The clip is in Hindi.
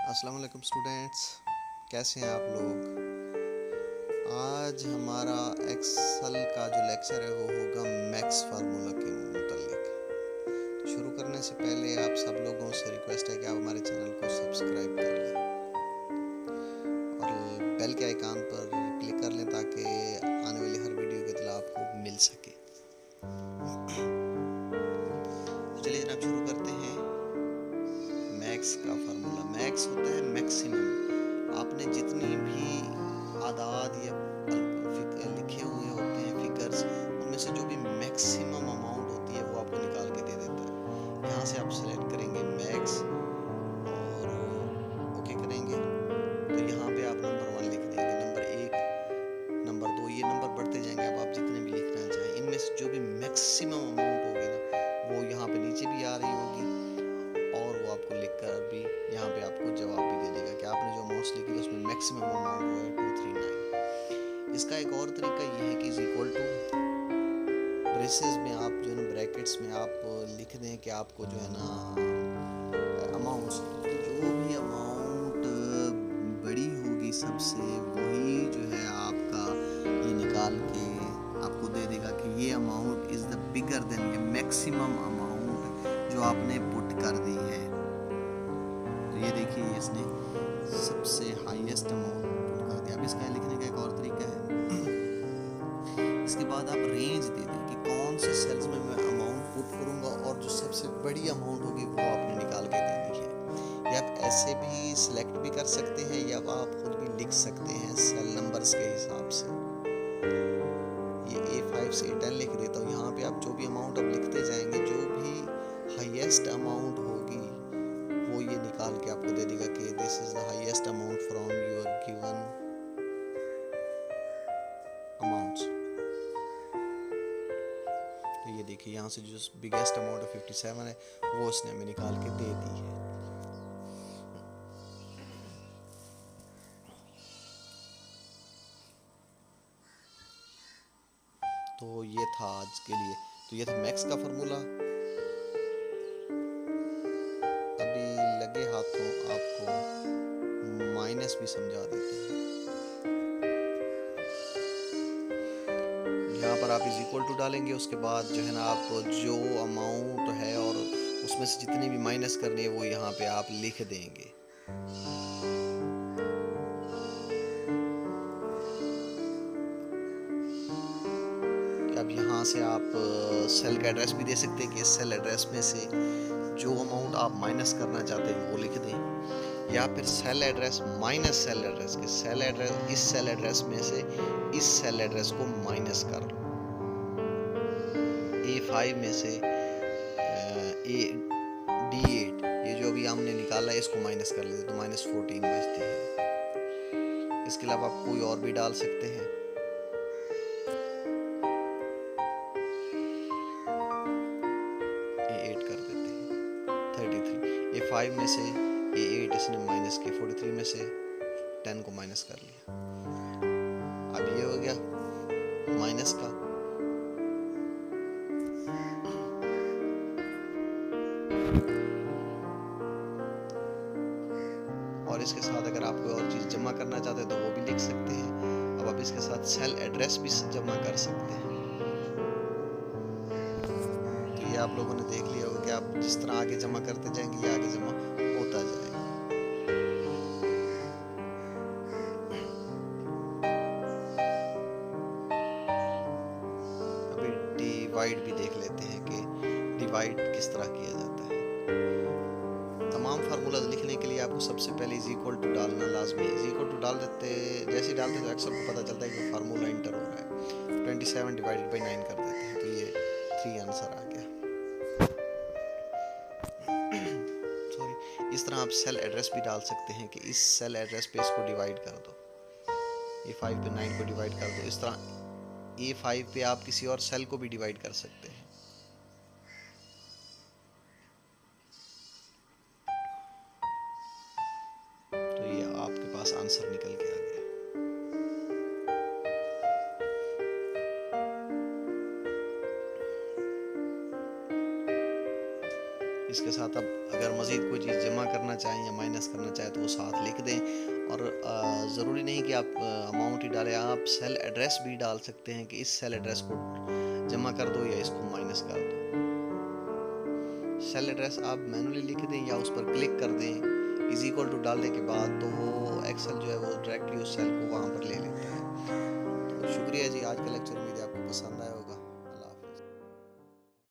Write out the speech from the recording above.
अस्सलाम वालेकुम स्टूडेंट्स, कैसे हैं आप लोग। आज हमारा एक्सेल का जो लेक्चर है वो होगा मैक्स फार्मूला के मुतालिक। तो शुरू करने से पहले आप सब लोगों से रिक्वेस्ट है कि आप हमारे चैनल को सब्सक्राइब कर लें और बेल के आइकन पर क्लिक कर लें ताकि आने वाली हर वीडियो की इत्तला आपको मिल सके। तो चलिए जनाब शुरू करते हैं। मैक्स का फार्मूला मैक्स होता है मैक्सिमम। आपने जितनी भी आदाद या लिखे हुए होते हैं फिगर्स, उनमें से जो भी मैक्सिमम अमाउंट होती है वो आपको निकाल के दे देता है। यहाँ से आप सेलेक्ट करेंगे मैक्स और ओके करेंगे तो यहाँ पे आप नंबर 1 लिख देंगे, नंबर 1, नंबर 2, ये नंबर बढ़ते जाएंगे। अब आप जितने भी लिखना चाहें, इनमें से जो भी मैक्सिमम अमाउंट होगी ना वो यहाँ पे नीचे भी आ रही होगी और वो आपको लिखकर भी यहाँ पे आपको जवाब भी दे देगा कि आपने जो अमाउंट्स लिखी उसमें मैक्सिमम अमाउंट वो है 239। इसका एक और तरीका ये है कि इज इक्वल टू ब्रेसेस में आप जो है ना ब्रैकेट्स में आप लिख दें कि आपको जो है ना अमाउंट्स, तो जो भी अमाउंट बड़ी होगी सबसे वही जो है आपका ये निकाल के आपको दे देगा कि ये amount is the bigger than, ये मैक्सिमम अमाउंट जो आपने पुट कर दी है। तो ये देखिए इसने सबसे हाईएस्ट अमाउंट पुट कर दिया। अब इसका लिखने का एक और तरीका है, इसके बाद आप रेंज दे दें कि कौन से सेल्स में मैं अमाउंट पुट करूंगा और जो सबसे बड़ी अमाउंट होगी वो आपने निकाल के देनी है। या आप ऐसे भी सिलेक्ट भी कर सकते हैं या आप खुद भी लिख सकते हैं सेल नंबर्स के हिसाब से। ये A5 से A10 लिख देता हूँ। यहाँ पे आप जो भी अमाउंट आप लिखते जाएंगे, जो भी हाईएस्ट अमाउंट होगी वो ये निकाल के आपको दे देगा कि this is the highest amount from your given amounts. तो ये देखिए यहाँ से जो बिगेस्ट अमाउंट है 57 है वो उसने हमें निकाल के दे दी है। तो ये था आज के लिए, तो ये था मैक्स का फार्मूला। अभी लगे हाथों आपको माइनस भी समझा देते हैं। यहाँ पर आप इज इक्वल टू डालेंगे, उसके बाद जो है ना आप जो अमाउंट है और उसमें से जितनी भी माइनस करनी है वो यहाँ पे आप लिख देंगे। अब यहाँ से आप सेल का एड्रेस भी दे सकते हैं कि इस सेल एड्रेस में से जो अमाउंट आप माइनस करना चाहते हैं वो लिख दें, या फिर cell address minus cell address के सेल एड्रेस, इस सेल एड्रेस में से इस सेल एड्रेस को माइनस कर लो। A5 में से D8 ये जो अभी हमने निकाला है इसको माइनस कर लेते तो -14 बचते हैं। इसके अलावा आप कोई और भी डाल सकते हैं। A8 कर देते हैं 33। A5 में से A8 इसने माइनस किया, 43 में से 10 को माइनस कर लिया। अब ये हो गया माइनस का। और इसके साथ अगर आप कोई और चीज़ जमा करना चाहते हैं तो वो भी लिख सकते हैं। अब आप इसके साथ सेल एड्रेस भी जमा कर सकते हैं। तो ये आप लोगों ने देख लिया होगा कि आप जिस तरह आगे जमा करते जाएंगे ये आगे जमा होता जाएगा। अभी डिवाइड भी देख लेते हैं कि डिवाइड किस तरह किया जाता है। तमाम फार्मूलाज लिखने के लिए आपको सबसे पहले इज इक्वल टू डालना लाजमी है। इज इक्वल टू डाल देते, जैसे ही डालते तो एक्सेल को पता चलता है कि फार्मूला इंटर हो रहा है। 27 डिवाइडेड बाई 9 कर देते हैं तो ये 3 आंसर आ गया। सॉरी, इस तरह आप सेल एड्रेस भी डाल सकते हैं कि इस सेल एड्रेस पे इसको डिवाइड कर दो, A5 पे 9 को डिवाइड कर दो। इस तरह A5 पे आप किसी और सेल को भी डिवाइड कर सकते हैं। आपके पास आंसर निकल के आ गया। इसके साथ अब अगर मज़ीद कोई चीज़ जमा करना चाहें या माइनस करना चाहें तो वो साथ लिख दें। और ज़रूरी नहीं कि आप अमाउंट ही डालें, आप सेल एड्रेस भी डाल सकते हैं कि इस सेल एड्रेस को जमा कर दो या इसको माइनस कर दो। सेल एड्रेस आप मैनुअली लिख दें या उस पर क्लिक कर दें इज इक्वल टू डालने के बाद, तो वो एक्सेल जो है वो डायरेक्टली उस सेल को वहाँ पर ले लेता है। तो शुक्रिया जी, आज का लेक्चर उम्मीद है आपको पसंद आया होगा।